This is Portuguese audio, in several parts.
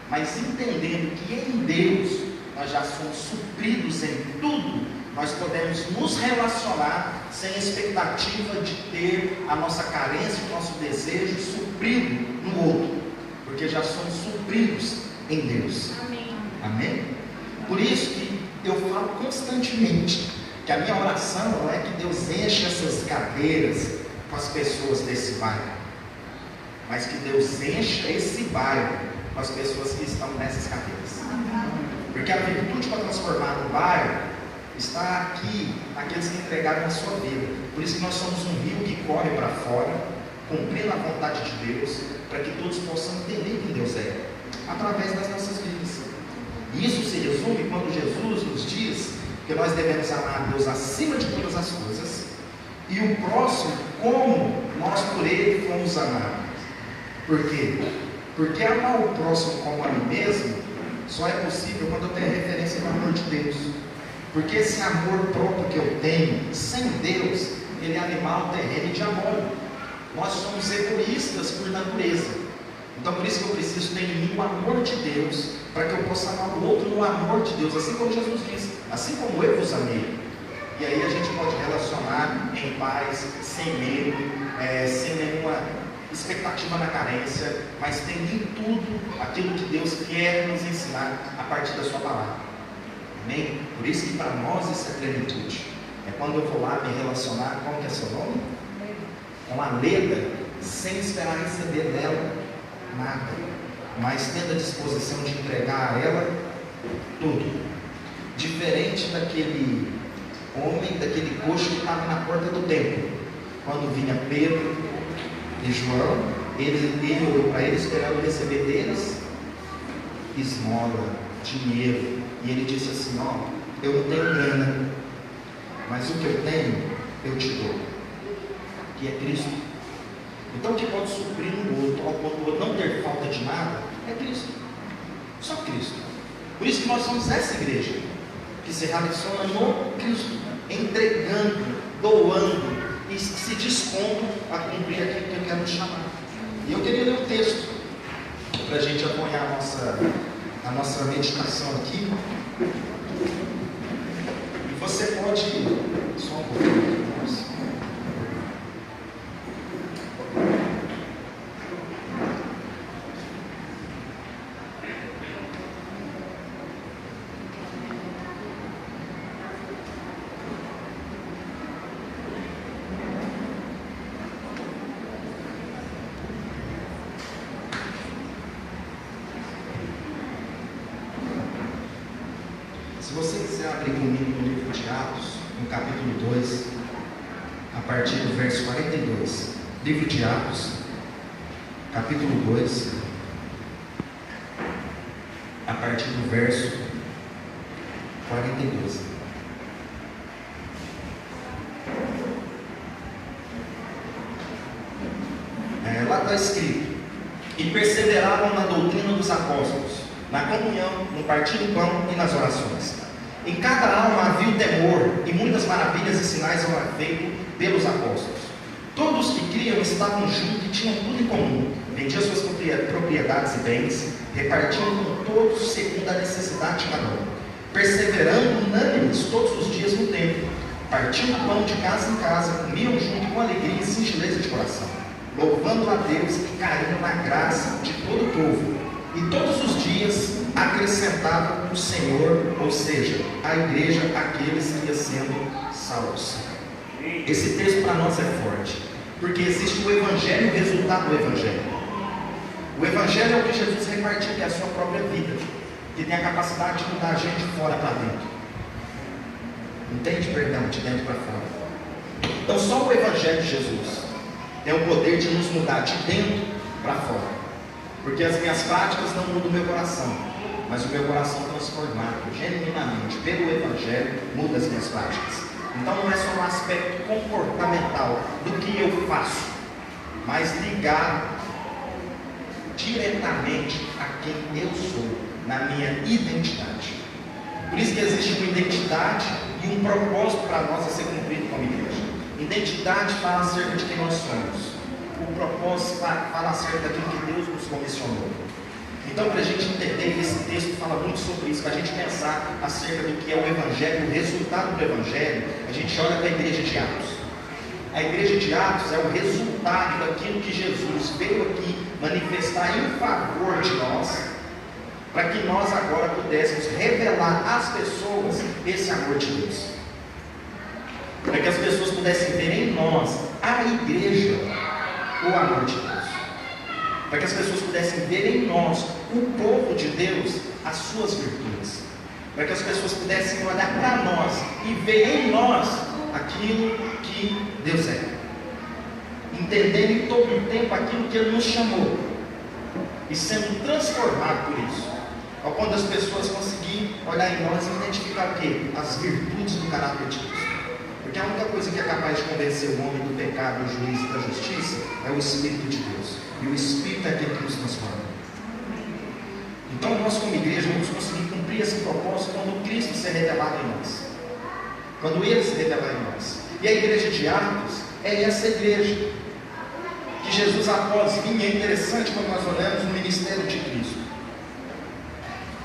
mas entendendo que em Deus nós já somos supridos em tudo, nós podemos nos relacionar sem expectativa de ter a nossa carência, o nosso desejo suprido no outro, porque já somos supridos em Deus. Amém. Amém? Por isso que eu falo constantemente que a minha oração não é que Deus enche essas cadeiras com as pessoas desse bairro, mas que Deus encha esse bairro com as pessoas que estão nessas cadeiras. Porque a virtude para transformar um bairro está aqui, naqueles que entregaram a sua vida. Por isso que nós somos um rio que corre para fora, cumprindo a vontade de Deus, para que todos possam entender quem Deus é, através das nossas vidas. E isso se resume quando Jesus nos diz que nós devemos amar a Deus acima de todas as coisas, e o próximo como nós por Ele fomos amados. Por quê? Porque amar o próximo como a mim mesmo só é possível quando eu tenho referência no amor de Deus. Porque esse amor próprio que eu tenho, sem Deus, ele é animal, terreno e diabólico. Nós somos egoístas por natureza. Então por isso que eu preciso ter em mim o amor de Deus, para que eu possa amar o outro no amor de Deus, assim como Jesus disse, assim como eu vos amei. E aí a gente pode relacionar em paz, sem medo, sem nenhuma expectativa na carência, mas tendo em tudo aquilo que Deus quer nos ensinar a partir da sua palavra. Amém? Por isso que para nós isso é plenitude. É quando eu vou lá me relacionar, qual que é seu nome? Com a Leda, sem esperar receber dela nada, mas tendo a disposição de entregar a ela tudo. Diferente daquele homem, daquele coxo que estava na porta do templo. Quando vinha Pedro e João, ele olhou para eles, esperando receber deles esmola, dinheiro. E ele disse assim: ó, eu não tenho grana, mas o que eu tenho, eu te dou, que é Cristo. Então o que pode suprir no outro, ao ponto do outro não ter falta de nada, é Cristo. Só Cristo. Por isso que nós somos essa igreja, que se relaciona no Cristo, entregando, doando e se dispondo a cumprir aquilo que eu quero te chamar. E eu queria ler o texto para a gente apoiar a nossa meditação aqui. E você pode só um pouquinho. Se você quiser abrir comigo no livro de Atos, no capítulo 2, a partir do verso 42. Livro de Atos, capítulo 2, a partir do verso 42. Lá está escrito: e perseveraram na doutrina dos apóstolos, na comunhão, no partir do pão e nas orações. Em cada alma havia o temor, e muitas maravilhas e sinais eram feitos pelos apóstolos. Todos que criam estavam juntos e tinham tudo em comum. Vendiam suas propriedades e bens, repartiam com todos segundo a necessidade de cada um. Perseverando unânimes todos os dias no templo, partindo o pão de casa em casa, comiam junto com alegria e singeleza de coração, louvando a Deus e caindo na graça de todo o povo. E todos os dias acrescentava o Senhor, ou seja, a igreja, aqueles que iam sendo salvos. Esse texto para nós é forte, porque existe o Evangelho e o resultado do Evangelho. O Evangelho é o que Jesus repartiu, que é a sua própria vida, que tem a capacidade de mudar a gente de fora para dentro. Entende? Perdão, de dentro para fora. Então só o Evangelho de Jesus tem o poder de nos mudar de dentro para fora. Porque as minhas práticas não mudam o meu coração, mas o meu coração transformado genuinamente pelo Evangelho muda as minhas práticas. Então não é só um aspecto comportamental do que eu faço, mas ligado diretamente a quem eu sou, na minha identidade. Por isso que existe uma identidade e um propósito para nós a ser cumprido como igreja. Identidade fala acerca de quem nós somos. O propósito fala acerca daquilo que Deus nos comissionou. Então, para a gente entender, esse texto fala muito sobre isso, para a gente pensar acerca do que é o Evangelho, o resultado do Evangelho, a gente olha para a igreja de Atos. A igreja de Atos é o resultado daquilo que Jesus veio aqui manifestar em favor de nós, para que nós agora pudéssemos revelar às pessoas esse amor de Deus, para que as pessoas pudessem ver em nós, a igreja, o amor de Deus, para que as pessoas pudessem ver em nós, o povo de Deus, as suas virtudes, para que as pessoas pudessem olhar para nós e ver em nós aquilo que Deus é, entendendo em todo o tempo aquilo que Ele nos chamou e sendo transformado por isso, ao ponto das pessoas conseguirem olhar em nós e identificar o quê? As virtudes do caráter de Cristo. Porque a única coisa que é capaz de convencer o homem do pecado, do juízo e da justiça é o Espírito de Deus. E o Espírito é aquele que nos transforma. Então nós como igreja vamos conseguir cumprir esse propósito quando Cristo se revelar em nós, quando Ele se revelar em nós. E a igreja de Atos é essa igreja que Jesus após vinha. É interessante quando nós olhamos no ministério de Cristo,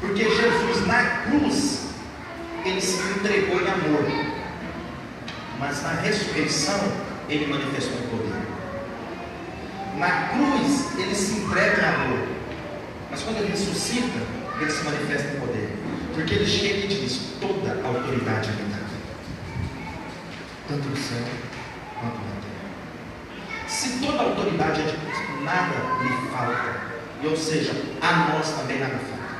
porque Jesus na cruz Ele se entregou em amor, mas na ressurreição Ele manifestou o poder. Na cruz Ele se entrega em amor, mas quando Ele ressuscita Ele se manifesta em poder, porque Ele chega e diz: toda a autoridade é minha, tanto no céu quanto na terra. Se toda a autoridade é de Cristo, nada lhe falta, e, ou seja, a nós também nada falta,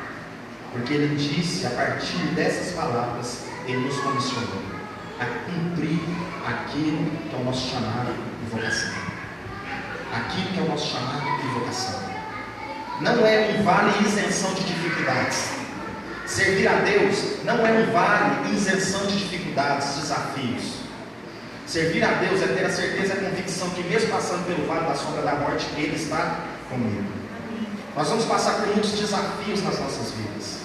porque Ele disse, a partir dessas palavras Ele nos comissionou a cumprir aquilo que é o nosso chamado e vocação. Aquilo que é o nosso chamado e vocação. Não é um vale e isenção de dificuldades. Servir a Deus não é um vale e isenção de dificuldades, desafios. Servir a Deus é ter a certeza e a convicção que mesmo passando pelo vale da sombra da morte, Ele está comigo. Nós vamos passar por muitos desafios nas nossas vidas,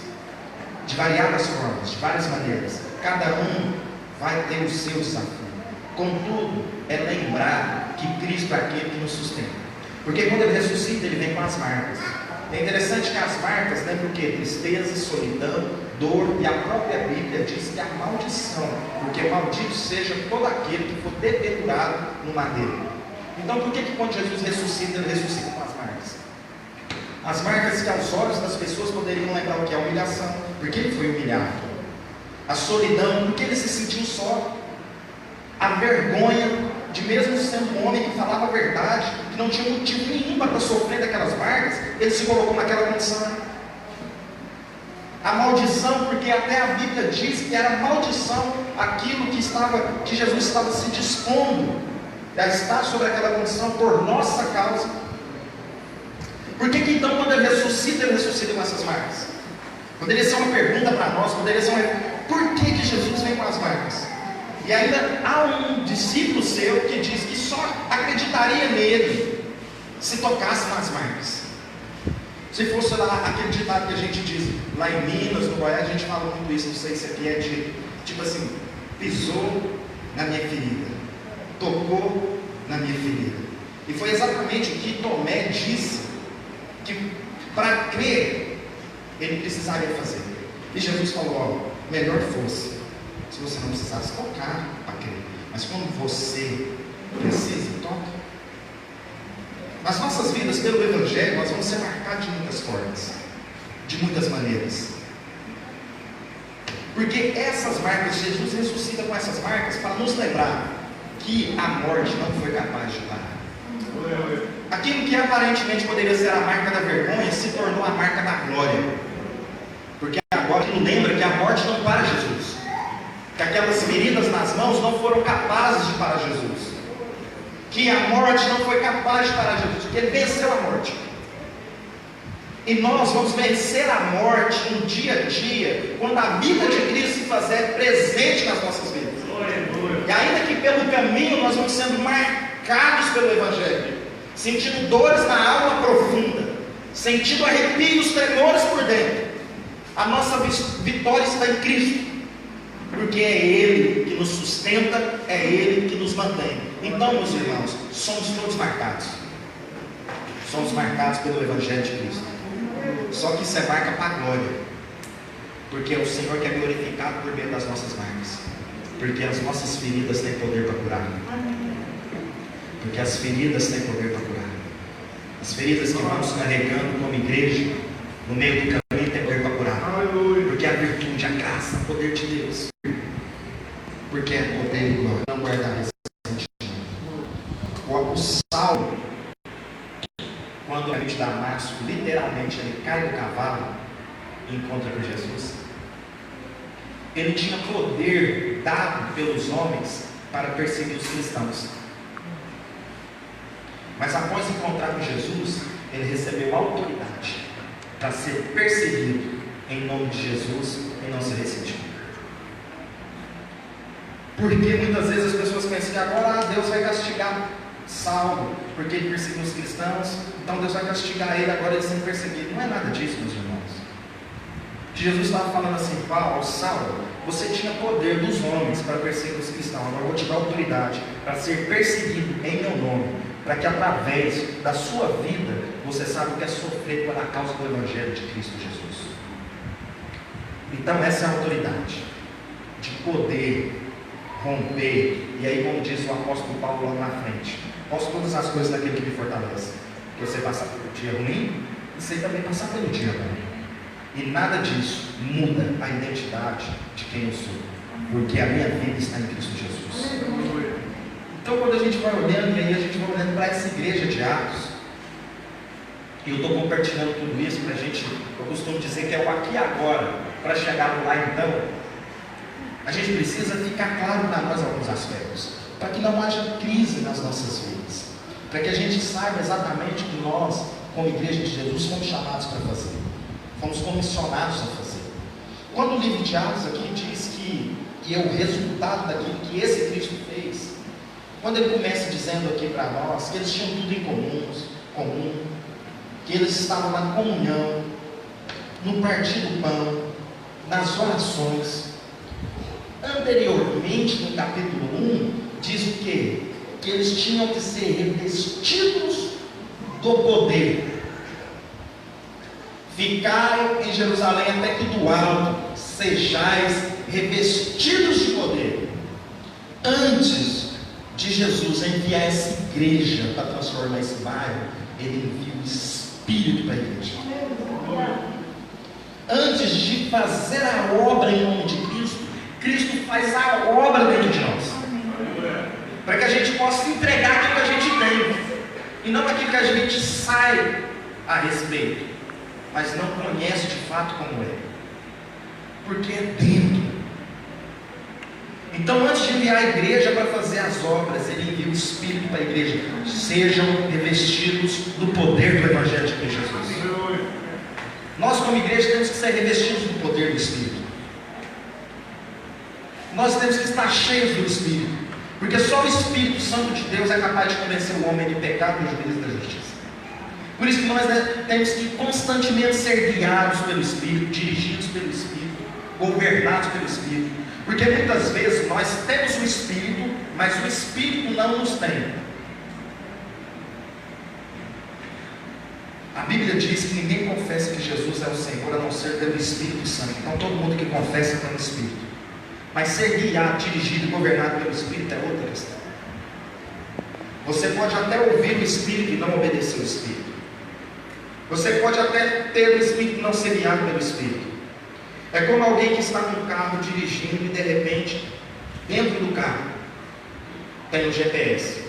de variadas formas, de várias maneiras. Cada um vai ter o seu desafio. Contudo, é lembrar que Cristo é aquele que nos sustenta. Porque quando Ele ressuscita, Ele vem com as marcas. É interessante que as marcas lembram o quê? Tristeza, solidão, dor, e a própria Bíblia diz que a maldição, porque maldito seja todo aquele que for dependurado no madeiro. Então por que quando Jesus ressuscita, Ele ressuscita com as marcas? As marcas que aos olhos das pessoas poderiam lembrar o que é a humilhação, porque Ele foi humilhado. A solidão, porque Ele se sentiu só. A vergonha de, mesmo sendo um homem que falava a verdade, que não tinha motivo nenhum para estar sofrendo aquelas marcas, Ele se colocou naquela condição. A maldição, porque até a Bíblia diz que era maldição aquilo que Jesus estava se dispondo a estar sobre aquela condição por nossa causa. Por que então quando Ele ressuscita com essas marcas? Poderia ser uma pergunta para nós, poderia ser por que Jesus vem com as marcas? E ainda há um discípulo seu que diz que só acreditaria nele se tocasse nas marcas. Se fosse lá aquele ditado que a gente diz lá em Minas, no Goiás, a gente fala muito isso, não sei se aqui é de tipo assim: pisou na minha ferida, tocou na minha ferida. E foi exatamente o que Tomé disse, que para crer ele precisaria fazer. E Jesus falou: ó, melhor fosse se você não precisasse tocar para crer, mas quando você precisa, toca. Nas nossas vidas, pelo Evangelho, nós vamos ser marcados de muitas formas, de muitas maneiras, porque essas marcas, Jesus ressuscita com essas marcas para nos lembrar que a morte não foi capaz de parar. Aquilo que aparentemente poderia ser a marca da vergonha se tornou a marca da glória, porque agora ele lembra que a morte não para Jesus, que aquelas feridas nas mãos não foram capazes de parar Jesus, que a morte não foi capaz de parar Jesus, porque Ele venceu a morte. E nós vamos vencer a morte no dia a dia, quando a vida de Cristo se fazer presente nas nossas vidas. E ainda que pelo caminho nós vamos sendo marcados pelo Evangelho, sentindo dores na alma profunda, sentindo arrepios, tremores por dentro, a nossa vitória está em Cristo, porque é Ele que nos sustenta, é Ele que nos mantém. Então, meus irmãos, somos todos marcados. Somos marcados pelo Evangelho de Cristo. Só que isso é marca para a glória. Porque o Senhor quer glorificado por meio das nossas marcas. Porque as nossas feridas têm poder para curar. Porque as feridas têm poder para curar. As feridas que vamos carregando como igreja, no meio do caminho, têm poder para curar. Porque a virtude, a graça, o poder de Deus. Porque é poder e glória. Não guardar esse sentimento. O Saulo, quando a gente dá Damasco, literalmente ele cai do cavalo e encontra com Jesus. Ele tinha poder dado pelos homens para perseguir os cristãos. Mas após encontrar com Jesus, ele recebeu autoridade para ser perseguido em nome de Jesus e não ser ressentido. Porque muitas vezes as pessoas pensam que agora Deus vai castigar Saulo, porque ele perseguiu os cristãos, então Deus vai castigar ele agora ele sendo perseguido. Não é nada disso, meus irmãos. Jesus estava falando assim: Paulo, Saulo, você tinha poder dos homens para perseguir os cristãos, agora eu vou te dar autoridade para ser perseguido em meu nome, para que através da sua vida você saiba o que é sofrer pela causa do Evangelho de Cristo Jesus. Então essa é a autoridade de poder romper. E aí, como diz o apóstolo Paulo lá na frente, posso todas as coisas naquele que me fortalece. Que você passar pelo dia ruim e você também passar pelo dia bom. E nada disso muda a identidade de quem eu sou, porque a minha vida está em Cristo Jesus. Então, quando a gente vai olhando, e aí a gente vai olhando para essa igreja de Atos, e eu estou compartilhando tudo isso para a gente, eu costumo dizer que é o aqui e agora, para chegar no lá então, a gente precisa ficar claro para nós alguns aspectos, para que não haja crise nas nossas vidas, para que a gente saiba exatamente o que nós, como igreja de Jesus, fomos chamados para fazer, fomos comissionados a fazer. Quando o livro de Atos aqui diz que é o resultado daquilo que esse Cristo fez, quando ele começa dizendo aqui para nós que eles tinham tudo em comum, que eles estavam na comunhão, no partir do pão, nas orações. Anteriormente, no capítulo 1, diz o quê? Que eles tinham que ser revestidos do poder. Ficaram em Jerusalém até que do alto sejais revestidos de poder. Antes de Jesus enviar essa igreja para transformar esse bairro, ele envia o Espírito para a igreja. Antes de fazer a obra em nome de Cristo, Cristo faz a obra dentro de nós, para que a gente possa entregar aquilo que a gente tem, e não aquilo que a gente sai a respeito, mas não conhece de fato como é, porque é dentro. Então, antes de enviar a igreja para fazer as obras, ele envia o Espírito para a igreja. Sejam revestidos do poder do Evangelho de Cristo Jesus. Nós, como igreja, temos que ser revestidos do poder do Espírito. Nós temos que estar cheios do Espírito, porque só o Espírito Santo de Deus é capaz de convencer o homem de pecado, do juízo e da justiça. Por isso que nós temos que constantemente ser guiados pelo Espírito, dirigidos pelo Espírito, governados pelo Espírito, porque muitas vezes nós temos o Espírito, mas o Espírito não nos tem. A Bíblia diz que ninguém confessa que Jesus é o Senhor a não ser pelo Espírito Santo. Então todo mundo que confessa tem o Espírito. Mas ser guiado, dirigido e governado pelo Espírito é outra questão. Você pode até ouvir o Espírito e não obedecer o Espírito. Você pode até ter o Espírito e não ser guiado pelo Espírito. É como alguém que está no carro dirigindo e de repente, dentro do carro, tem o GPS.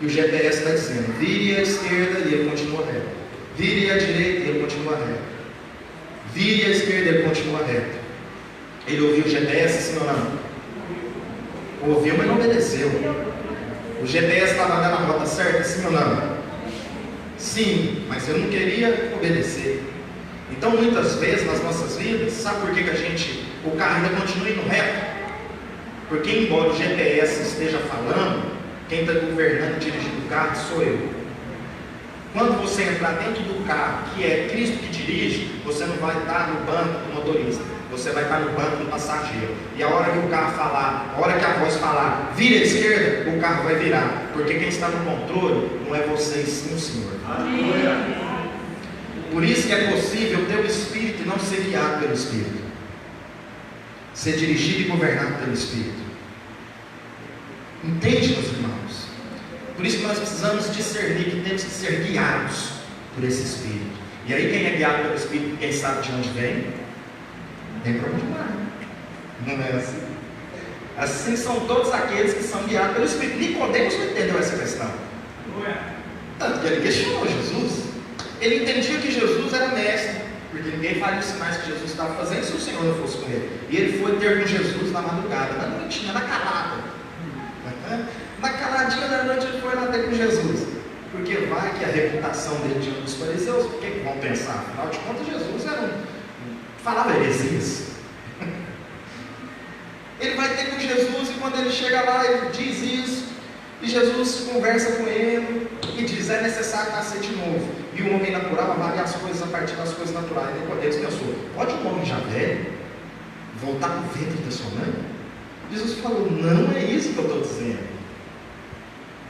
E o GPS está dizendo, vire à esquerda e ele continua reto. Vire à direita e ele continua reto. Vire à esquerda e ele continua reto. Ele ouviu o GPS, sim ou não? Ouviu, mas não obedeceu. O GPS estava andando na rota certa, sim ou não? Sim, mas eu não queria obedecer. Então muitas vezes nas nossas vidas, sabe por que o carro ainda continua indo reto? Porque embora o GPS esteja falando, quem está governando e dirigindo o carro sou eu. Quando você entrar dentro do carro, que é Cristo que dirige, você não vai estar no banco do motorista, você vai estar no banco do passageiro. E a hora que o carro falar, a hora que a voz falar, vira à esquerda, o carro vai virar. Porque quem está no controle não é você, e sim o Senhor. Por isso que é possível ter o Espírito e não ser guiado pelo Espírito, ser dirigido e governado pelo Espírito. Entende, meus irmãos? Por isso que nós precisamos discernir que temos que ser guiados por esse Espírito. E aí quem é guiado pelo Espírito, quem sabe de onde vem para onde vai. Não é assim? Assim são todos aqueles que são guiados pelo Espírito. Nicodemos não entendeu essa questão. Tanto que ele questionou Jesus. Ele entendia que Jesus era mestre, porque ninguém faria os sinais que Jesus estava fazendo se o Senhor não fosse com ele. E ele foi ter com Jesus na madrugada, na noitinha, na calada. Na caladinha da noite ele foi lá ter com Jesus. Porque vai que a reputação dele diante dos fariseus, o que vão pensar? Afinal de contas, Jesus era falava heresias. Ele vai ter com Jesus e quando ele chega lá, ele diz isso. E Jesus conversa com ele e diz: é necessário nascer de novo. E o homem natural avalia as coisas a partir das coisas naturais. E Nicodemus pensou: pode um homem já velho voltar para o ventre da sua mãe? Jesus falou: não é isso que eu estou dizendo.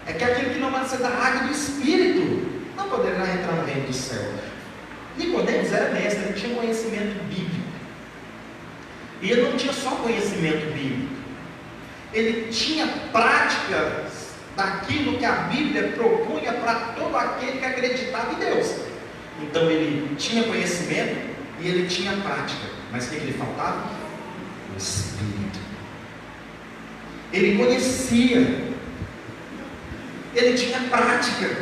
É que aquele que não nascer da água e do Espírito não poderá entrar no reino do céu. Nicodemus era mestre, ele tinha conhecimento bíblico. E ele não tinha só conhecimento bíblico, ele tinha prática daquilo que a Bíblia propunha para todo aquele que acreditava em Deus. Então ele tinha conhecimento e ele tinha prática. Mas o que lhe faltava? O Espírito. Ele conhecia, ele tinha prática,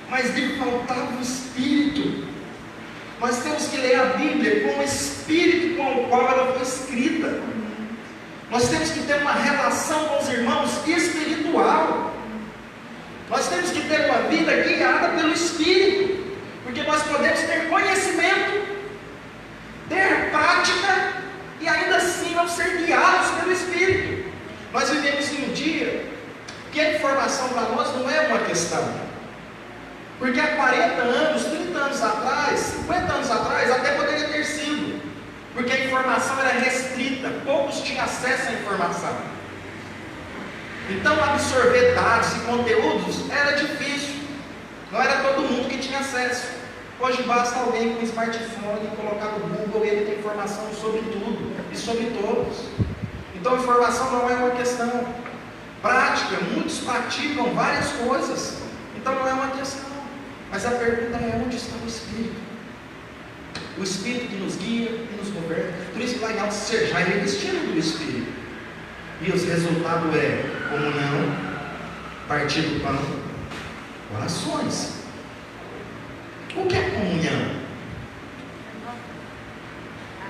mas lhe faltava o Espírito. Nós temos que ler a Bíblia com o Espírito com o qual ela foi escrita. Nós temos que ter uma relação com os irmãos espiritual. Nós temos que ter uma vida guiada pelo Espírito, porque nós podemos ter conhecimento, ter prática e ainda assim não ser guiados pelo Espírito. Nós vivemos em um dia que a informação para nós não é uma questão, porque há 40 anos, 30 anos atrás, 50 anos atrás até poderia ter sido, porque a informação era restrita, poucos tinham acesso à informação. Então absorver dados e conteúdos era difícil, não era todo mundo que tinha acesso. Hoje basta alguém com um smartphone colocar no Google e ele tem informação sobre tudo e sobre todos. Então informação não é uma questão. Prática, muitos praticam várias coisas, então não é uma questão. Mas a pergunta é: onde está o Espírito? O Espírito que nos guia e nos governa. Por isso que lá em Alto já é revestido do Espírito. E o resultado é comunhão, partir do pão, orações. O que é comunhão?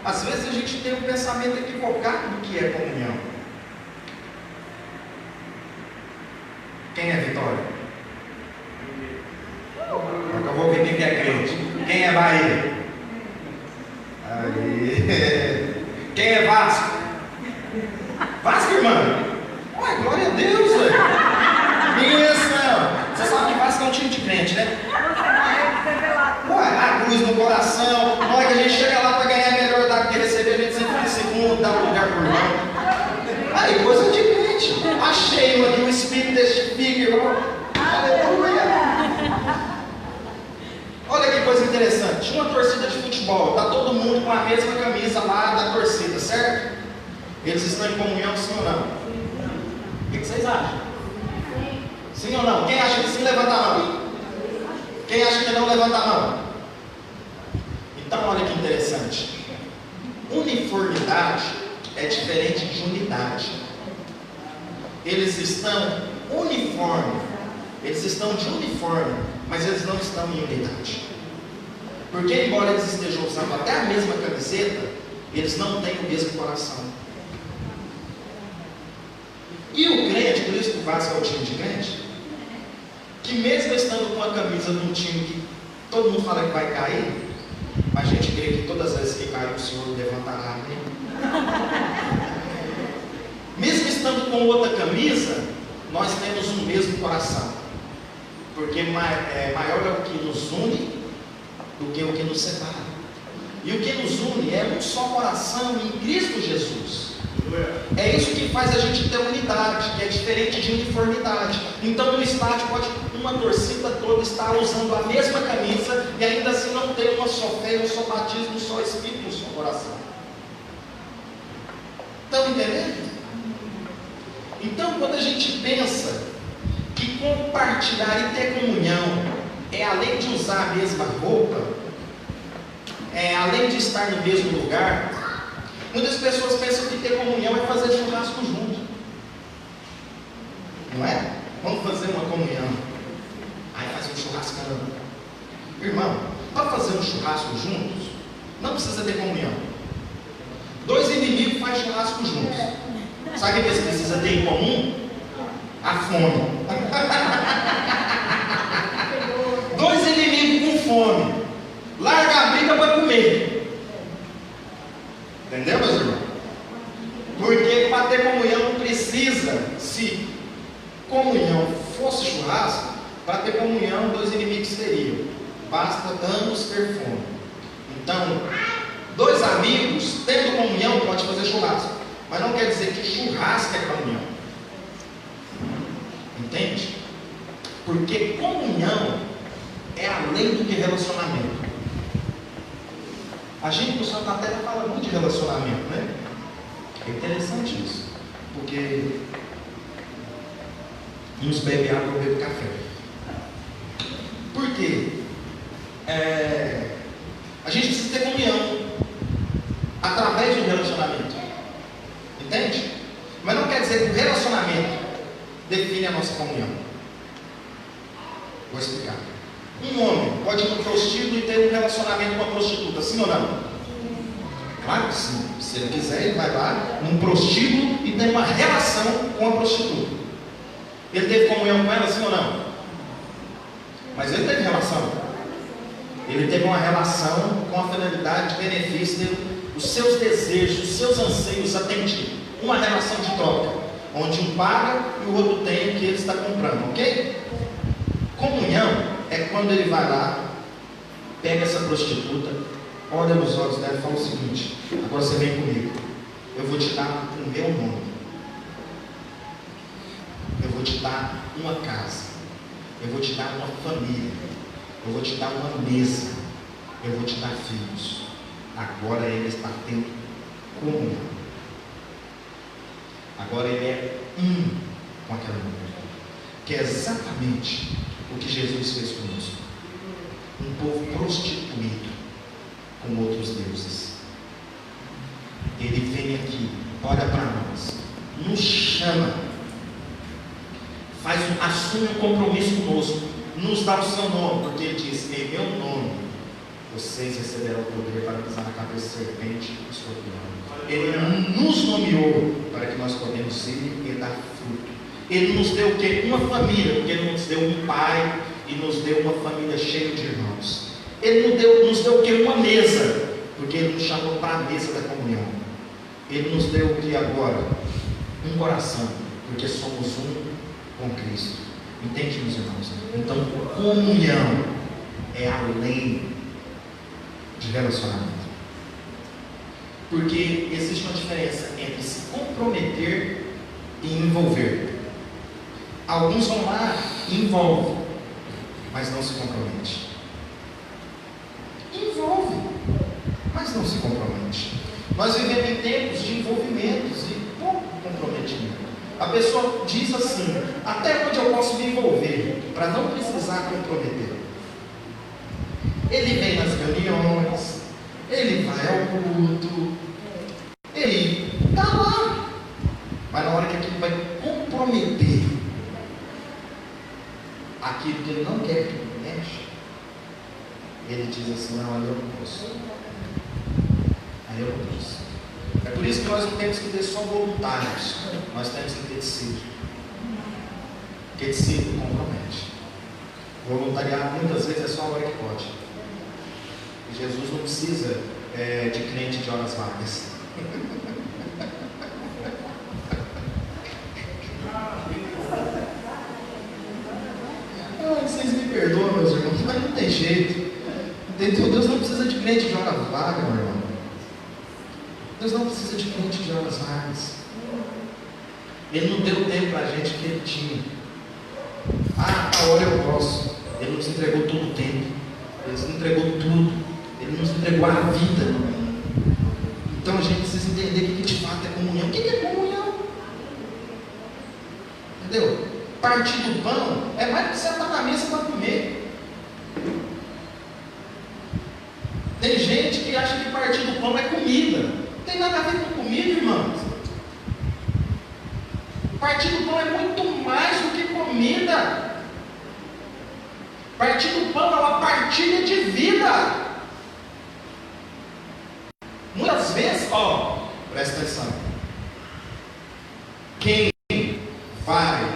Às vezes a gente tem um pensamento equivocado do que é comunhão. Quem é Vitória? Eu vou ver quem é crente. Quem é Bahia? Aí. Quem é Vasco? Vasco, irmão? Ué, glória a Deus, velho. Isso, não. Você sabe que Vasco é um time de crente, né? Ué, a cruz no coração. Na hora que a gente chega lá para ganhar melhor dado que receber, a gente sempre fica em segundo, dá um lugar por irmão. Aí, coisa de crente. Achei aqui, o Espírito testifica, irmão. Aleluia. Olha que coisa interessante. Uma torcida de futebol, está todo mundo com a mesma camisa lá da torcida, certo? Eles estão em comunhão, sim ou não? O que vocês acham? Sim ou não? Quem acha que sim, levanta a mão. Quem acha que não, levanta a mão. Então olha que interessante. Uniformidade é diferente de unidade. Eles estão uniformes, eles estão de uniforme, mas eles não estão em unidade. Porque embora eles estejam usando até a mesma camiseta, eles não têm o mesmo coração. E o crente, por isso que o Vasco é o time de crente, que mesmo estando com a camisa de um time que todo mundo fala que vai cair, a gente crê que todas as vezes que cai o Senhor levantará. Mesmo estando com outra camisa, nós temos o mesmo coração, porque maior é o que nos une do que o que nos separa. E o que nos une é um só coração em Cristo Jesus. É isso que faz a gente ter unidade, que é diferente de uniformidade. Então no estádio pode um uma torcida toda está usando a mesma camisa e ainda assim não tem uma só fé, um só batismo, um só Espírito, um só coração. Estão entendendo? Então, quando a gente pensa que compartilhar e ter comunhão é além de usar a mesma roupa, é além de estar no mesmo lugar, muitas pessoas pensam que ter comunhão é fazer churrasco junto. Não é? Vamos fazer uma comunhão. Aí faz um churrascão. Irmão, para fazer um churrasco juntos, não precisa ter comunhão. Dois inimigos fazem churrasco juntos. Sabe o que eles precisam ter em comum? A fome. Dois inimigos com fome. Larga a briga para comer. Entendeu, meus irmãos? Porque para ter comunhão não precisa. Se comunhão fosse churrasco, para ter comunhão dois inimigos teriam. Basta ambos ter fome. Então, dois amigos tendo comunhão pode fazer churrasco. Mas não quer dizer que churrasco é comunhão. Entende? Porque comunhão é além do que relacionamento. A gente no Santo na Terra fala muito de relacionamento, né? É interessante isso. Porque uns bebem água, eu bebo café. Por quê? A gente precisa ter comunhão através de um relacionamento. Entende? Mas não quer dizer que o relacionamento define a nossa comunhão. Vou explicar. Um homem pode ir no prostíbulo e ter um relacionamento com uma prostituta, sim ou não? Claro que sim. Se ele quiser, ele vai lá num prostíbulo e tem uma relação com a prostituta. Ele teve comunhão com ela, sim ou não? Mas ele teve relação. Ele teve uma relação com a finalidade de benefício dele, os seus desejos, os seus anseios atendidos. Uma relação de troca, onde um paga e o outro tem o que ele está comprando, ok? Comunhão é quando ele vai lá, pega essa prostituta, olha nos olhos dela e fala o seguinte: agora você vem comigo, eu vou te dar o meu nome, eu vou te dar uma casa, eu vou te dar uma família, eu vou te dar uma mesa, eu vou te dar filhos. Agora ele está tendo comunhão. Agora ele é um com aquela mulher, que é exatamente o que Jesus fez conosco. Um povo prostituído com outros deuses. Ele vem aqui, olha para nós, nos chama, assume um compromisso conosco, nos dá o seu nome, porque ele diz: em meu nome vocês receberão o poder para pisar na cabeça de serpente e escorpião. Ele nos nomeou para que nós podemos ir e dar fruto. Ele nos deu o quê? Uma família, porque ele nos deu um pai e nos deu uma família cheia de irmãos. Ele nos deu o quê? Uma mesa, porque ele nos chamou para a mesa da comunhão. Ele nos deu o que agora? Um coração, porque somos um com Cristo. Entende, meus irmãos? Então, comunhão é além de relacionamento. Porque existe uma diferença entre se comprometer e envolver. Alguns vão lá e envolvem, mas não se compromete. Envolve, mas não se compromete. Nós vivemos em tempos de envolvimentos e pouco comprometimento. A pessoa diz assim: até onde eu posso me envolver para não precisar comprometer? Ele vem nas reuniões, ele vai ao culto, ele está lá, mas na hora que aquilo vai comprometer aquilo que ele não quer que mexa, ele diz assim: não, aí eu não posso. Aí eu não posso. É por isso que nós não temos que ter só voluntários, nós temos que ter discípulo. Porque discípulo compromete. Voluntariado muitas vezes é só a hora que pode. E Jesus não precisa de crente de horas vagas. Vocês me perdoam, meus irmãos, mas não tem jeito. Entendeu? Deus não precisa de crente de hora vaga, meu irmão. Deus não precisa de crente de horas vagas. Ele não deu tempo para a gente que ele tinha. Ah, a hora eu posso. Ele nos entregou todo o tempo. Ele nos entregou tudo. Ele nos entregou a vida. Então a gente precisa entender o que de fato é comunhão. O que é comunhão? Entendeu? Partir do pão é mais que você estar na mesa para comer. Tem gente que acha que partir do pão é comida. Não tem nada a ver com comida, irmãos. Partir do pão é muito mais do que comida. Partir do pão é uma partilha de vida. Muitas vezes, presta atenção. Quem vai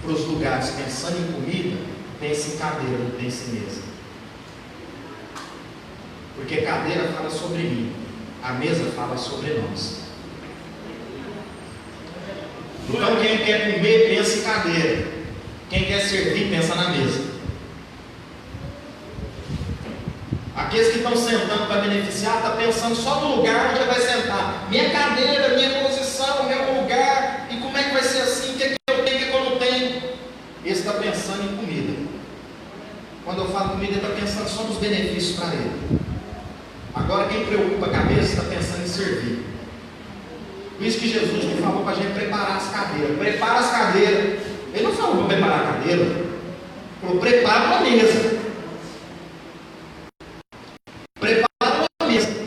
para os lugares pensando em comida, pensa em cadeira, não pensa em mesa. Porque cadeira fala sobre mim, a mesa fala sobre nós. Então quem quer comer, pensa em cadeira. Quem quer servir, pensa na mesa. Aqueles que estão sentando para beneficiar, estão pensando só no lugar onde vai sentar. Minha cadeira, minha posição, meu lugar, e como é que vai ser assim, o que é que eu tenho, o que é que eu não tenho. Esse está pensando em comida. Quando eu falo comida, ele está pensando só nos benefícios para ele. Agora quem preocupa a cabeça está pensando em servir. Por isso que Jesus me falou para a gente preparar as cadeiras. Prepara as cadeiras. Ele não falou para preparar a cadeira. Ele falou, prepara uma mesa. Prepara uma mesa.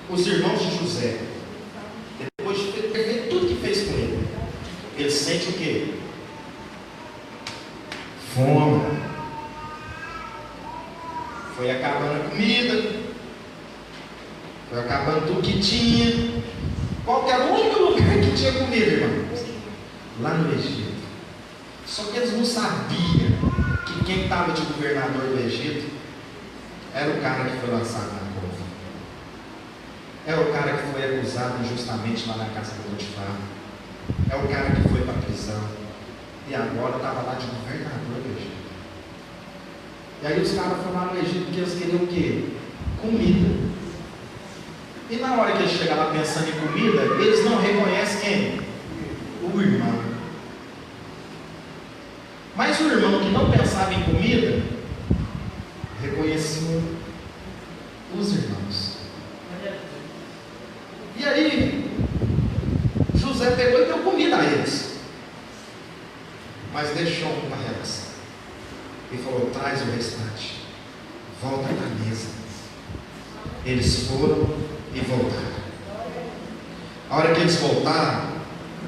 Os irmãos de José, depois de ver tudo que fez com ele, ele sente o quê? Fome. Foi acabando a comida, foi acabando tudo que tinha. Qual que era o único lugar que tinha comida, irmãos? Lá no Egito. Só que eles não sabiam que quem estava de governador do Egito era o cara que foi lançado na cova. É o cara que foi acusado injustamente lá na casa do Potifar. É o cara que foi para a prisão. E agora estava lá de governador do Egito. E aí os caras foram lá no Egito porque eles queriam o quê? Comida. E na hora que eles chegam lá pensando em comida, eles não reconhecem quem? O irmão. Mas o irmão que não pensava em comida, reconheceu os irmãos. E aí, José pegou e deu comida a eles. Mas deixou um para elas. E falou, traz o restante. Volta para a mesa. Eles foram e voltaram. A hora que eles voltaram,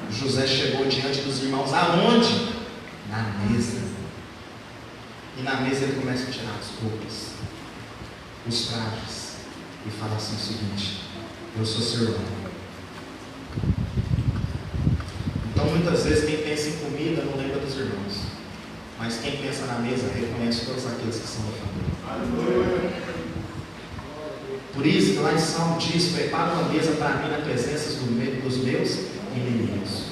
José chegou diante dos irmãos. Aonde? Na mesa. E na mesa ele começa a tirar as roupas, os trajes, e fala assim o seguinte: eu sou seu irmão. Então muitas vezes quem pensa em comida não lembra dos irmãos, mas quem pensa na mesa reconhece todos aqueles que são da família. Por isso, lá em Salmo diz: prepara uma mesa para mim na presença dos meus inimigos.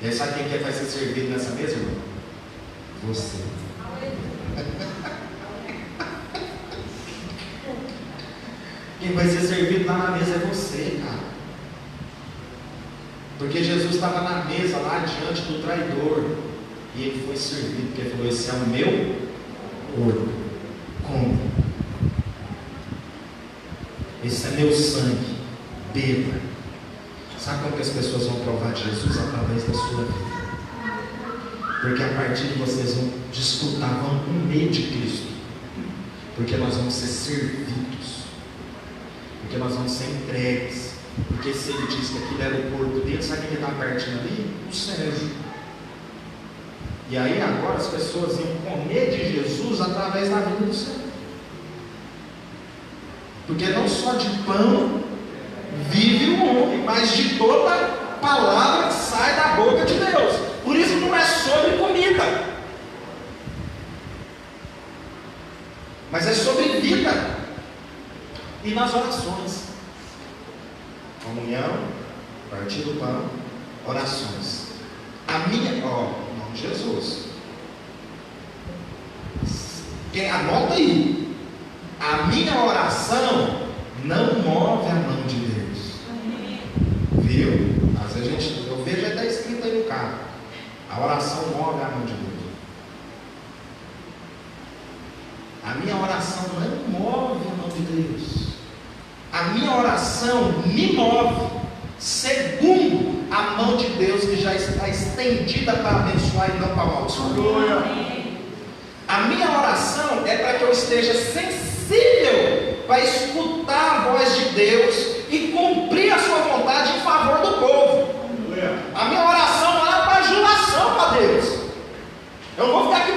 E aí sabe quem vai ser servido nessa mesa, irmão? Você. Quem vai ser servido lá na mesa é você, cara. Porque Jesus estava na mesa lá diante do traidor, e ele foi servido, porque ele falou: esse é o meu corpo. Como? Esse é meu sangue, beba. Sabe como que as pessoas vão provar de Jesus? Através da sua vida. Porque a partir de vocês vão desfrutar, vão comer de Cristo. Porque nós vamos ser servidos. Porque nós vamos ser entregues. Porque se ele diz que aquilo era o corpo dele, sabe quem está pertinho ali? O Sérgio. E aí agora as pessoas iam comer de Jesus através da vida do Senhor. Porque não só de pão vive o homem, mas de toda palavra que sai da boca de Deus. Por isso não é sobre comida, mas é sobre vida. E nas orações, comunhão, partir do pão, orações. A minha, em nome de Jesus. Anota aí. A minha oração não move a mão de Deus. Viu? Às vezes eu vejo até escrito aí no carro. A oração move a mão de Deus. A minha oração não move a mão de Deus. A minha oração me move segundo a mão de Deus que já está estendida para abençoar e não para amaldiçoar. A minha oração é para que eu esteja sensível para escutar a voz de Deus e cumprir a sua vontade em favor do povo. A minha oração não é bajulação para Deus. Eu não vou ficar aqui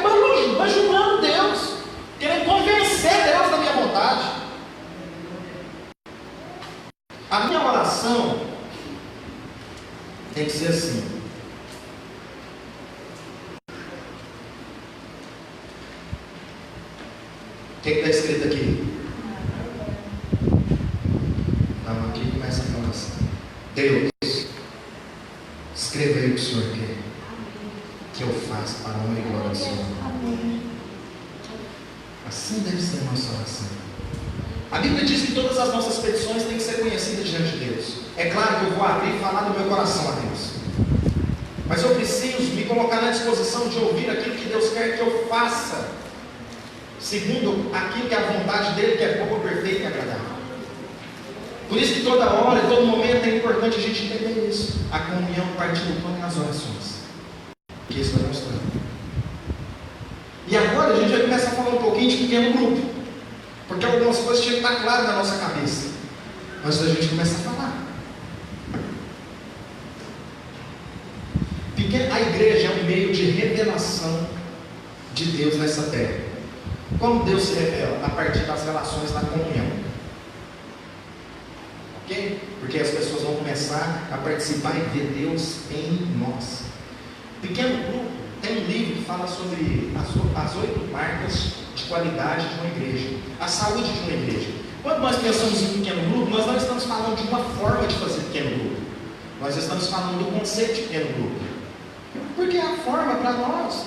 bajulando Deus, querendo convencer Deus da minha vontade. A minha oração tem que ser assim. O que está escrito aqui? Não, aqui começa a oração. Deus, escreva aí o que o Senhor quer que eu faça para a honra e glória do Senhor. Assim deve ser a nossa oração. A Bíblia diz que todas as nossas petições têm que ser conhecidas diante de Deus. É claro que eu vou abrir e falar do meu coração a Deus, mas eu preciso me colocar na disposição de ouvir aquilo que Deus quer que eu faça, segundo aquilo que é a vontade dEle, que é boa, perfeita e agradável. Por isso que toda hora e todo momento é importante a gente entender isso. A comunhão, partilha do pão e as orações, que isso vai mostrando. E agora a gente vai começar a falar um pouquinho de pequeno grupo, porque algumas coisas tinham que estar claras na nossa cabeça, mas a gente começa a falar. A igreja é um meio de revelação de Deus nessa terra. Como Deus se revela? A partir das relações da comunhão. Ok? Porque as pessoas vão começar a participar e ver Deus em nós. Pequeno grupo tem um livro que fala sobre as 8 marcas de qualidade de uma igreja, a saúde de uma igreja. Quando nós pensamos em pequeno grupo, nós não estamos falando de uma forma de fazer pequeno grupo, nós estamos falando do conceito de pequeno grupo, porque a forma para nós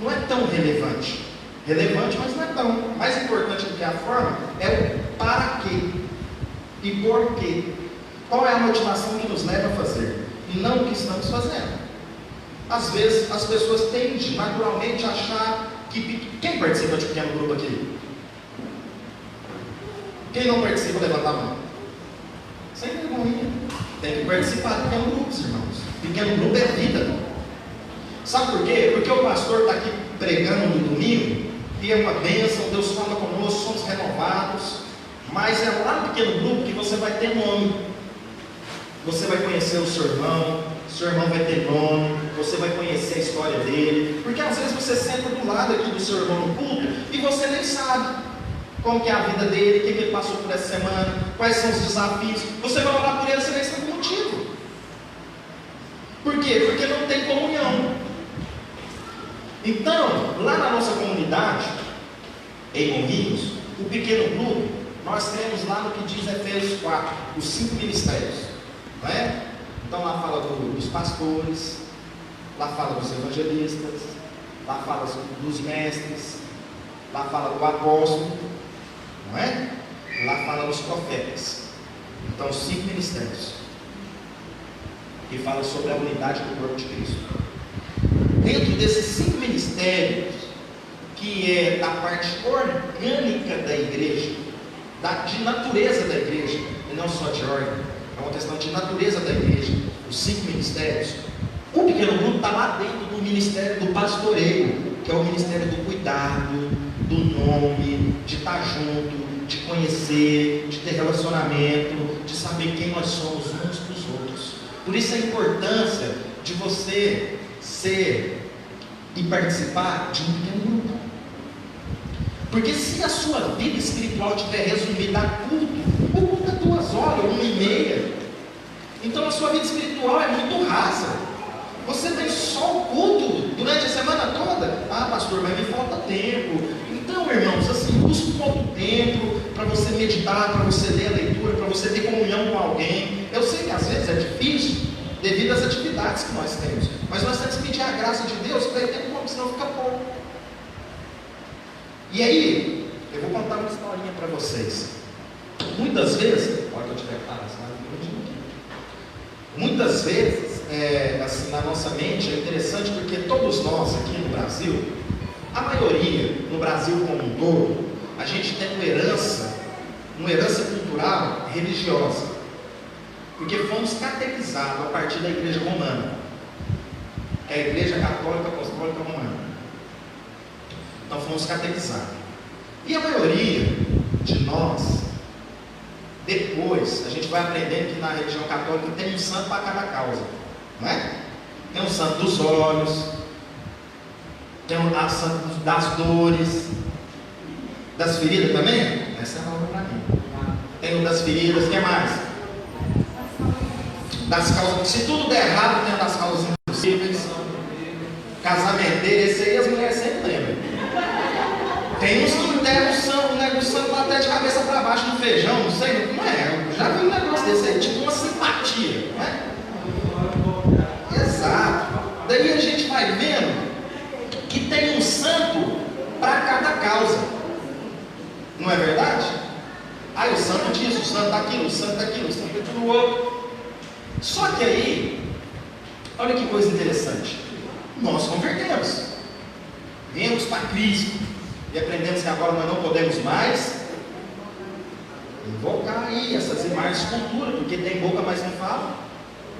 não é tão relevante, mas não é tão. Mais importante do que a forma é o para quê e por quê. Qual é a motivação que nos leva a fazer e não o que estamos fazendo. Às vezes as pessoas tendem naturalmente a achar que... Quem participa de pequeno grupo aqui? Quem não participa, levanta a mão. Sem vergonha. Tem que participar de pequeno grupos, irmãos. Pequeno grupo é vida. Sabe por quê? Porque o pastor está aqui pregando no domingo e é uma bênção, Deus fala conosco, somos renovados, mas é lá no pequeno grupo que você vai ter nome. Você vai conhecer o seu irmão vai ter nome, você vai conhecer a história dele, porque às vezes você senta do lado aqui do seu irmão no culto e você nem sabe como que é a vida dele, o que ele passou por essa semana, quais são os desafios. Você vai orar por ele, você nem sabe o motivo. Por quê? Porque não tem comunhão. Então, lá na nossa comunidade, em Morrinhos, o pequeno grupo, nós temos lá no que diz Efésios 4, os 5 ministérios, não é? Então lá fala dos pastores, lá fala dos evangelistas, lá fala dos mestres, lá fala do apóstolo, não é? Lá fala dos profetas. Então 5 ministérios, que fala sobre a unidade do corpo de Cristo. Dentro desses 5 ministérios, que é da parte orgânica da igreja, de natureza da igreja, e não só de ordem, é uma questão de natureza da igreja, os 5 ministérios, o pequeno grupo está lá dentro do ministério do pastoreio, que é o ministério do cuidado, do nome, de estar junto, de conhecer, de ter relacionamento, de saber quem nós somos uns para os outros. Por isso a importância de você ser e participar de um pequeno grupo. Porque se a sua vida espiritual estiver resumida a culto, o culto é 2 horas, 1h30. Então a sua vida espiritual é muito rasa. Você tem só o culto durante a semana toda. Ah, pastor, mas me falta tempo. Então, irmãos, assim, busca um pouco tempo para você meditar, para você ler a leitura, para você ter comunhão com alguém. Eu sei que às vezes é difícil, devido às atividades que nós temos, mas nós temos que pedir a graça de Deus para ele ter como, senão fica pouco. E aí, eu vou contar uma historinha para vocês. Muitas vezes, pode eu tiver que parar, muitas vezes assim, na nossa mente é interessante, porque todos nós aqui no Brasil, a maioria no Brasil como um todo, a gente tem uma herança cultural religiosa, porque fomos catequizados a partir da Igreja Romana, que é a Igreja Católica Apostólica Romana. Então fomos catequizados. E a maioria de nós, depois, a gente vai aprendendo que na religião católica tem um santo para cada causa, não é? Tem um santo dos olhos, tem um santo das dores, das feridas também? Essa é nova para mim. Tem o das feridas, o que mais? Das causas. Se tudo der errado, tem das causas impossíveis. Casamenteiro, esse aí as mulheres sempre lembram. Tem uns que enterram o santo até de cabeça para baixo no feijão, não sei, não é? Eu já vi um negócio desse aí, tipo uma simpatia, não é? Exato. Daí a gente vai vendo que tem um santo para cada causa, não é verdade? Aí o santo disso, o santo daquilo, o santo daquilo, o santo daquilo outro. Só que aí, olha que coisa interessante, nós convertemos, viemos para Cristo e aprendemos que agora nós não podemos mais invocar aí essas imagens de cultura, porque tem boca, mas não fala,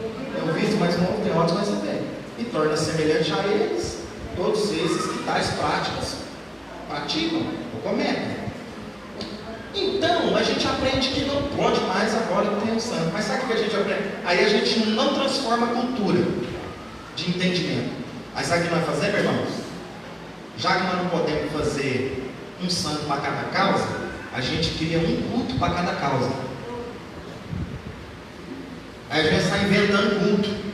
tem ouvido, mas não ouve, tem olhos, mas não vê, e torna semelhante a eles todos esses que tais práticas praticam ou cometem. Então a gente aprende que não pode mais agora que tem um santo. Mas sabe o que a gente aprende? Aí a gente não transforma a cultura de entendimento. Aí sabe o que nós fazemos, irmãos? Já que nós não podemos fazer um santo para cada causa, a gente cria um culto para cada causa. Aí a gente está inventando culto.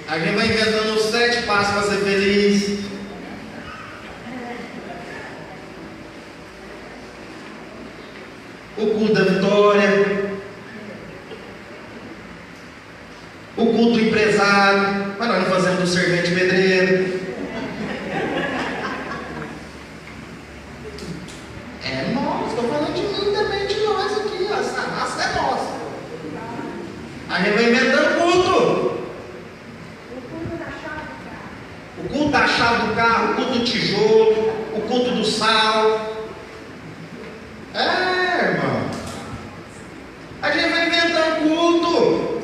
A gente vai inventando os 7 passos para ser feliz. O culto da vitória, o culto empresário, mas nós não fazemos do servente pedreiro. É nós, estou falando de mim também, de nós aqui, essa raça é nossa. A gente vai inventando culto. O culto da chave do carro, o culto do tijolo, o culto do sal. Irmão, a gente vai inventando culto.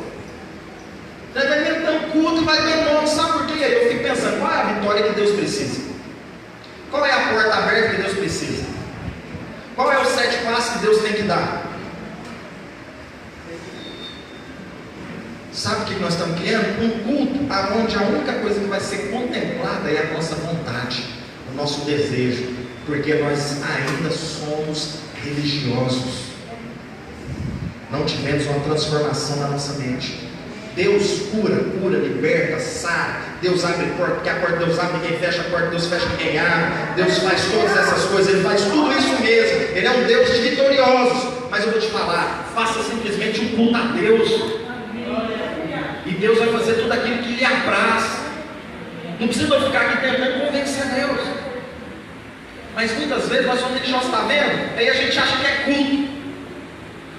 A gente vai inventando culto e vai dando nome. Sabe por quê? Eu fico pensando, qual é a vitória que Deus precisa? Qual é a porta aberta que Deus precisa? Qual é os 7 passos que Deus tem que dar? Sabe o que nós estamos criando? Um culto onde a única coisa que vai ser contemplada é a nossa vontade, o nosso desejo, porque nós ainda somos religiosos, não tivemos uma transformação na nossa mente. Deus cura, liberta, sara. Deus abre porta, porque a porta Deus abre, ninguém fecha a porta, Deus fecha, ninguém abre. Deus faz todas essas coisas, Ele faz tudo isso mesmo. Ele é um Deus de vitoriosos. Mas eu vou te falar, faça simplesmente um culto a Deus, e Deus vai fazer tudo aquilo que lhe apraz. Não precisa ficar aqui tentando convencer a Deus. Mas muitas vezes nós somos religiosos, está vendo? Aí a gente acha que é culto.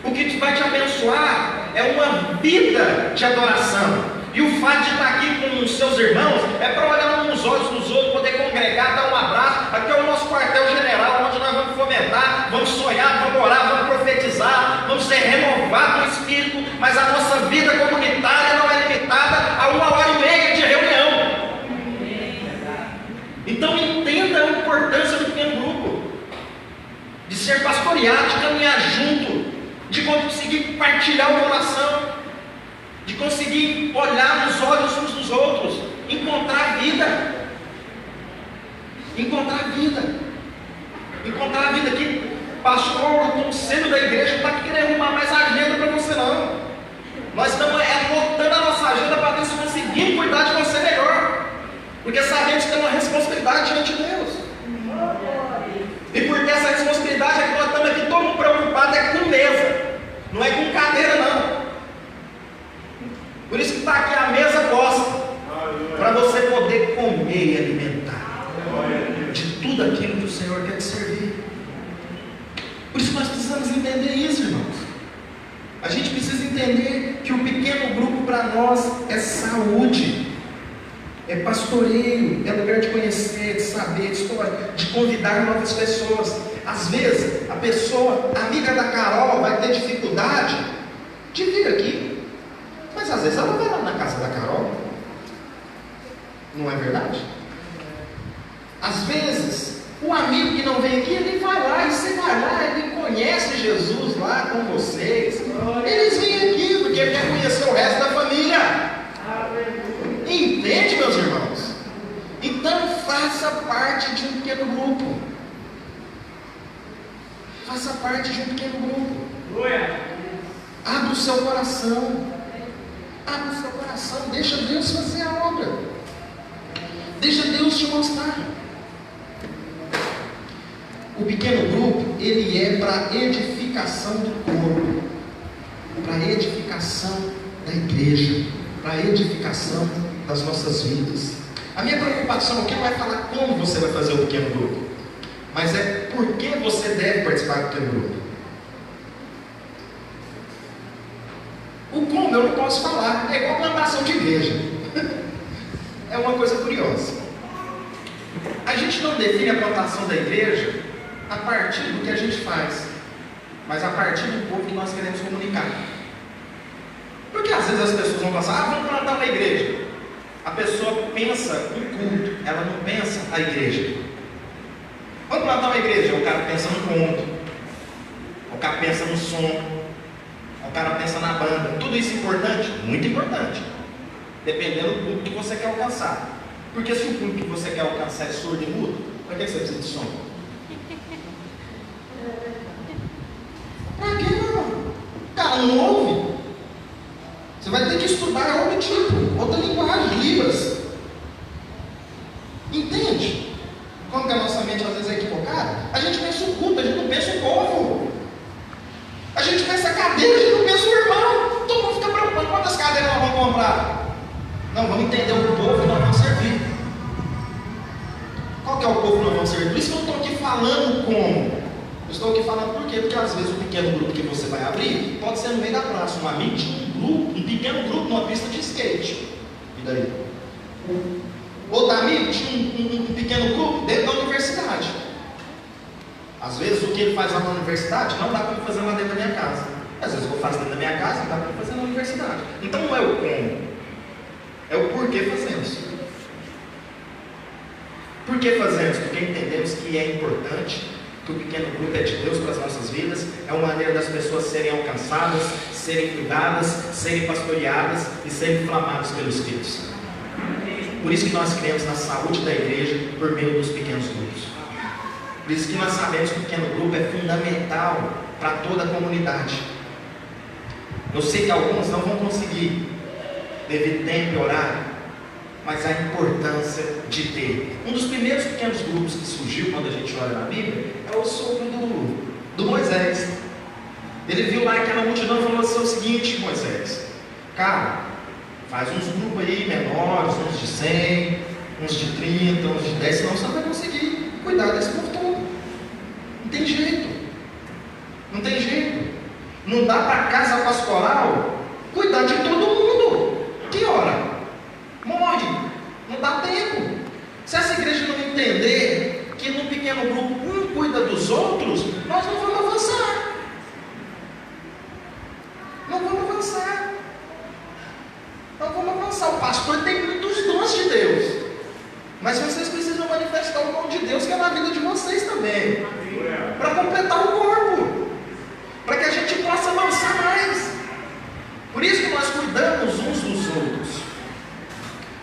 O que vai te abençoar é uma vida de adoração. E o fato de estar aqui com os seus irmãos é para olhar uns nos olhos dos outros, poder congregar, dar um abraço. Aqui é o nosso quartel-general, onde nós vamos fomentar, vamos sonhar, vamos orar, vamos profetizar, vamos ser renovados no Espírito. Mas a nossa vida comunitária não é limitada a 1h30 de reunião. Então entenda a importância do pequeno grupo, de ser pastoreado, de caminhar junto, de conseguir partilhar o coração, de conseguir olhar nos olhos uns dos outros, encontrar vida. Encontrar a vida que pastor, o conselho da igreja não está querendo arrumar mais agenda para você não. Nós estamos lotando a nossa agenda para ver se conseguimos cuidar de você melhor, porque sabemos que tem uma responsabilidade diante de Deus. E porque essa responsabilidade é que nós estamos aqui todo mundo preocupado é com mesa, não é com cadeira não. Por isso que está aqui a mesa posta, para você poder comer e alimentar de tudo aquilo que o Senhor quer te servir. Por isso nós precisamos entender isso, irmãos. A gente precisa entender que o pequeno grupo para nós é saúde, é pastoreio, é lugar de conhecer, de saber, de história, de convidar novas pessoas. Às vezes, a pessoa, amiga da Carol, vai ter dificuldade de vir aqui, mas às vezes ela vai lá na casa da Carol, não é verdade? Às vezes, o amigo que não vem aqui, ele vai lá, e você vai lá, ele conhece Jesus lá com vocês. Eles vêm aqui porque ele quer conhecer o resto da família. Entende, meus irmãos? Então, faça parte de um pequeno grupo. Faça parte de um pequeno grupo. Abra o seu coração. Abra o seu coração. Deixa Deus fazer a obra. Deixa Deus te mostrar. O pequeno grupo, ele é para edificação do corpo, para edificação da igreja, para edificação das nossas vidas. A minha preocupação aqui não é falar como você vai fazer o pequeno grupo, mas é por que você deve participar do pequeno grupo. O como eu não posso falar, é igual plantação de igreja. É uma coisa curiosa. A gente não define a plantação da igreja a partir do que a gente faz, mas a partir do povo que nós queremos comunicar. Porque às vezes as pessoas vão pensar, vamos plantar uma igreja. A pessoa pensa em culto, ela não pensa a igreja. Vamos plantar uma igreja, o cara pensa no conto, o cara pensa no som, o cara pensa na banda. Tudo isso é importante? Muito importante, dependendo do público que você quer alcançar. Porque se o público que você quer alcançar é surdo e mudo, para que você precisa de som? Para quê, meu irmão? O cara não ouve. Você vai ter que estudar outro tipo, outra linguagem, Libras. Entende? Como que a nossa mente às vezes é equivocada? A gente pensa o culto, a gente não pensa o povo. A gente pensa a cadeira, a gente não pensa o irmão. Todo mundo fica preocupado, quantas cadeiras nós vamos comprar? Não, vamos entender o povo que nós vamos servir. Qual que é o povo que nós vamos servir? Por isso que eu estou aqui falando como. Eu estou aqui falando por quê? Porque às vezes o pequeno grupo que você vai abrir pode ser no meio da praça. Um amigo tinha um pequeno grupo numa pista de skate. E daí? Outro amigo tinha um pequeno grupo dentro da universidade. Às vezes o que ele faz lá na universidade não dá para ele fazer lá dentro da minha casa. Às vezes eu faço dentro da minha casa, não dá para ele fazer na universidade. Então não é o como, é o porquê fazemos. Por que fazemos? Porque entendemos que é importante, que o pequeno grupo é de Deus para as nossas vidas, é uma maneira das pessoas serem alcançadas, serem cuidadas, serem pastoreadas e serem inflamadas pelo Espírito Santo. Por isso que nós cremos na saúde da igreja por meio dos pequenos grupos. Por isso que nós sabemos que o pequeno grupo é fundamental para toda a comunidade. Eu sei que alguns não vão conseguir, devido tempo e horário, mas a importância de ter. Um dos primeiros pequenos grupos que surgiu quando a gente olha na Bíblia é o sogro do Moisés. Ele viu lá aquela multidão e falou assim o seguinte: Moisés, cara, faz uns grupos aí menores, uns de 100, uns de 30, uns de 10, senão você não vai conseguir cuidar desse povo todo. Não tem jeito. Não tem jeito. Não dá para a casa pastoral cuidar de todo mundo. Que hora? Morre. Não dá tempo. Se essa igreja não entender que no pequeno grupo um cuida dos outros, nós não vamos avançar. Não vamos avançar. Não vamos avançar. O pastor tem muitos dons de Deus, mas vocês precisam manifestar o dom de Deus que é na vida de vocês também, para completar o corpo, para que a gente possa avançar mais. Por isso que nós cuidamos uns dos outros,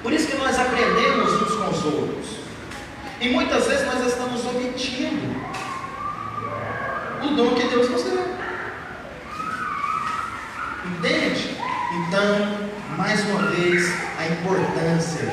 por isso que nós aprendemos uns com os outros, e muitas vezes nós estamos omitindo o dom que Deus nos deu. Entende? Então, mais uma vez, a importância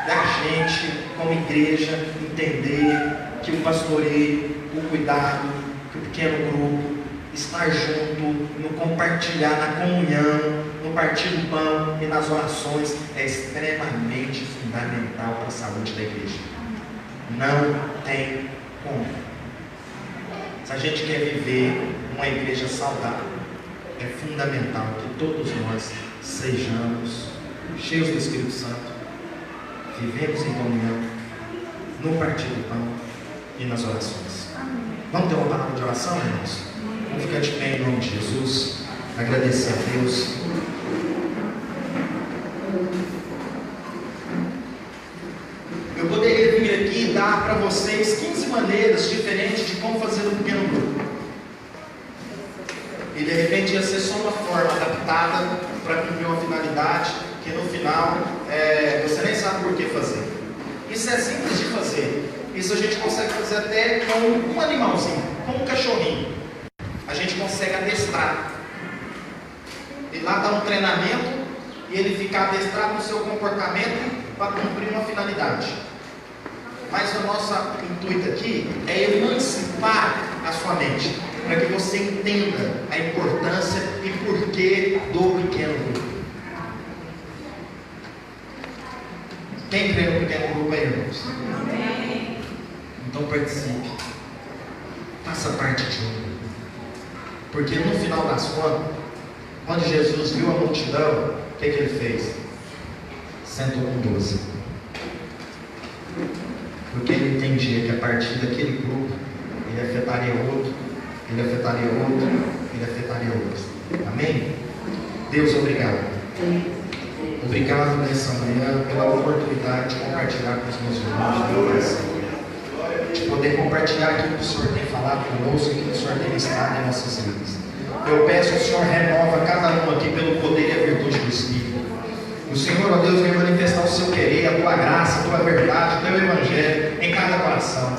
da gente, como igreja, entender que o pastoreio, o cuidado, que o pequeno grupo, estar junto, no compartilhar, na comunhão, no partir do pão e nas orações é extremamente fundamental para a saúde da igreja. Não tem como. Se a gente quer viver uma igreja saudável, é fundamental que todos nós sejamos cheios do Espírito Santo, vivemos em comunhão, no partir do pão e nas orações. Vamos ter uma palavra de oração, irmãos? Vamos ficar de pé em nome de Jesus, agradecer a Deus. Eu poderia vir aqui e dar para vocês 15 maneiras diferentes de como fazer um pequeno grupo. E de repente ia ser só uma forma adaptada para cumprir uma finalidade que no final você nem sabe por que fazer. Isso é simples de fazer. Isso a gente consegue fazer até com um animalzinho, com um cachorrinho. A gente consegue adestrar. E lá dá um treinamento e ele fica adestrado no seu comportamento para cumprir uma finalidade. Mas o nosso intuito aqui é emancipar a sua mente, para que você entenda a importância e porquê do pequeno grupo. Quem crê no pequeno grupo aí, irmãos? Amém. Então participe. Faça parte de um. Porque no final das contas, quando Jesus viu a multidão, o que ele fez? Sentou com 12. Porque ele entendia que a partir daquele grupo, ele afetaria outro, ele afetaria outro, ele afetaria outro. Amém? Deus, obrigado. Obrigado nessa manhã pela oportunidade de compartilhar com os meus irmãos, meu coração. De poder compartilhar aquilo que o Senhor tem falado conosco, aquilo que o Senhor tem ministrado em nossas vidas. Eu peço que o Senhor renova cada um aqui pelo poder e a virtude do Espírito. O Senhor, ó Deus, vem manifestar o seu querer, a tua graça, a tua verdade, o teu evangelho em cada coração.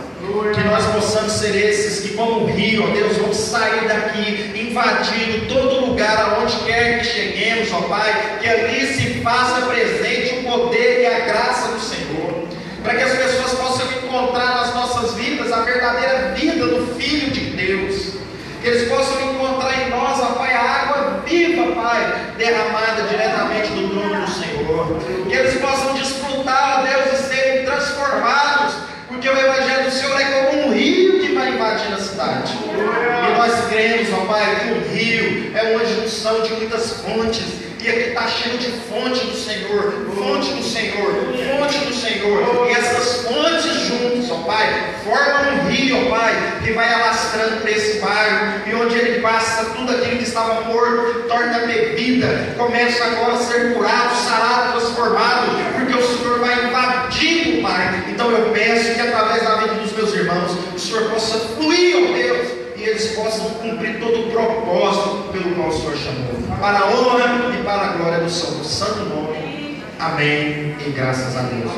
Que nós possamos ser esses que, como um rio, ó Deus, vamos sair daqui invadindo todo lugar, aonde quer que cheguemos, ó Pai, que ali se faça presente o poder e a graça do Senhor, para que as pessoas possam encontrar nas nossas vidas a verdadeira vida do Filho de Deus, que eles possam encontrar em nós, ó Pai, a água viva, Pai, derramada diretamente do trono do Senhor, que eles possam desfrutar, ó Deus, e serem transformados, porque o Evangelho do Senhor é como um rio que vai invadir a cidade. E nós cremos, ó Pai, que o rio é uma junção de muitas fontes, e aqui está cheio de fonte do Senhor, fonte do Senhor, fonte do Senhor. E essas fontes juntos, ó Pai, formam um rio, ó Pai, que vai alastrando para esse bairro, e onde ele passa, tudo aquilo que estava morto torna bebida, começa agora a ser curado, sarado, transformado, porque o Senhor vai invadindo, Pai. Então eu peço que através da vida dos meus irmãos, o Senhor possa fluir, ó Deus, e eles possam cumprir todo o propósito pelo qual o Senhor chamou, para a honra e para a glória do seu santo nome. Amém e graças a Deus.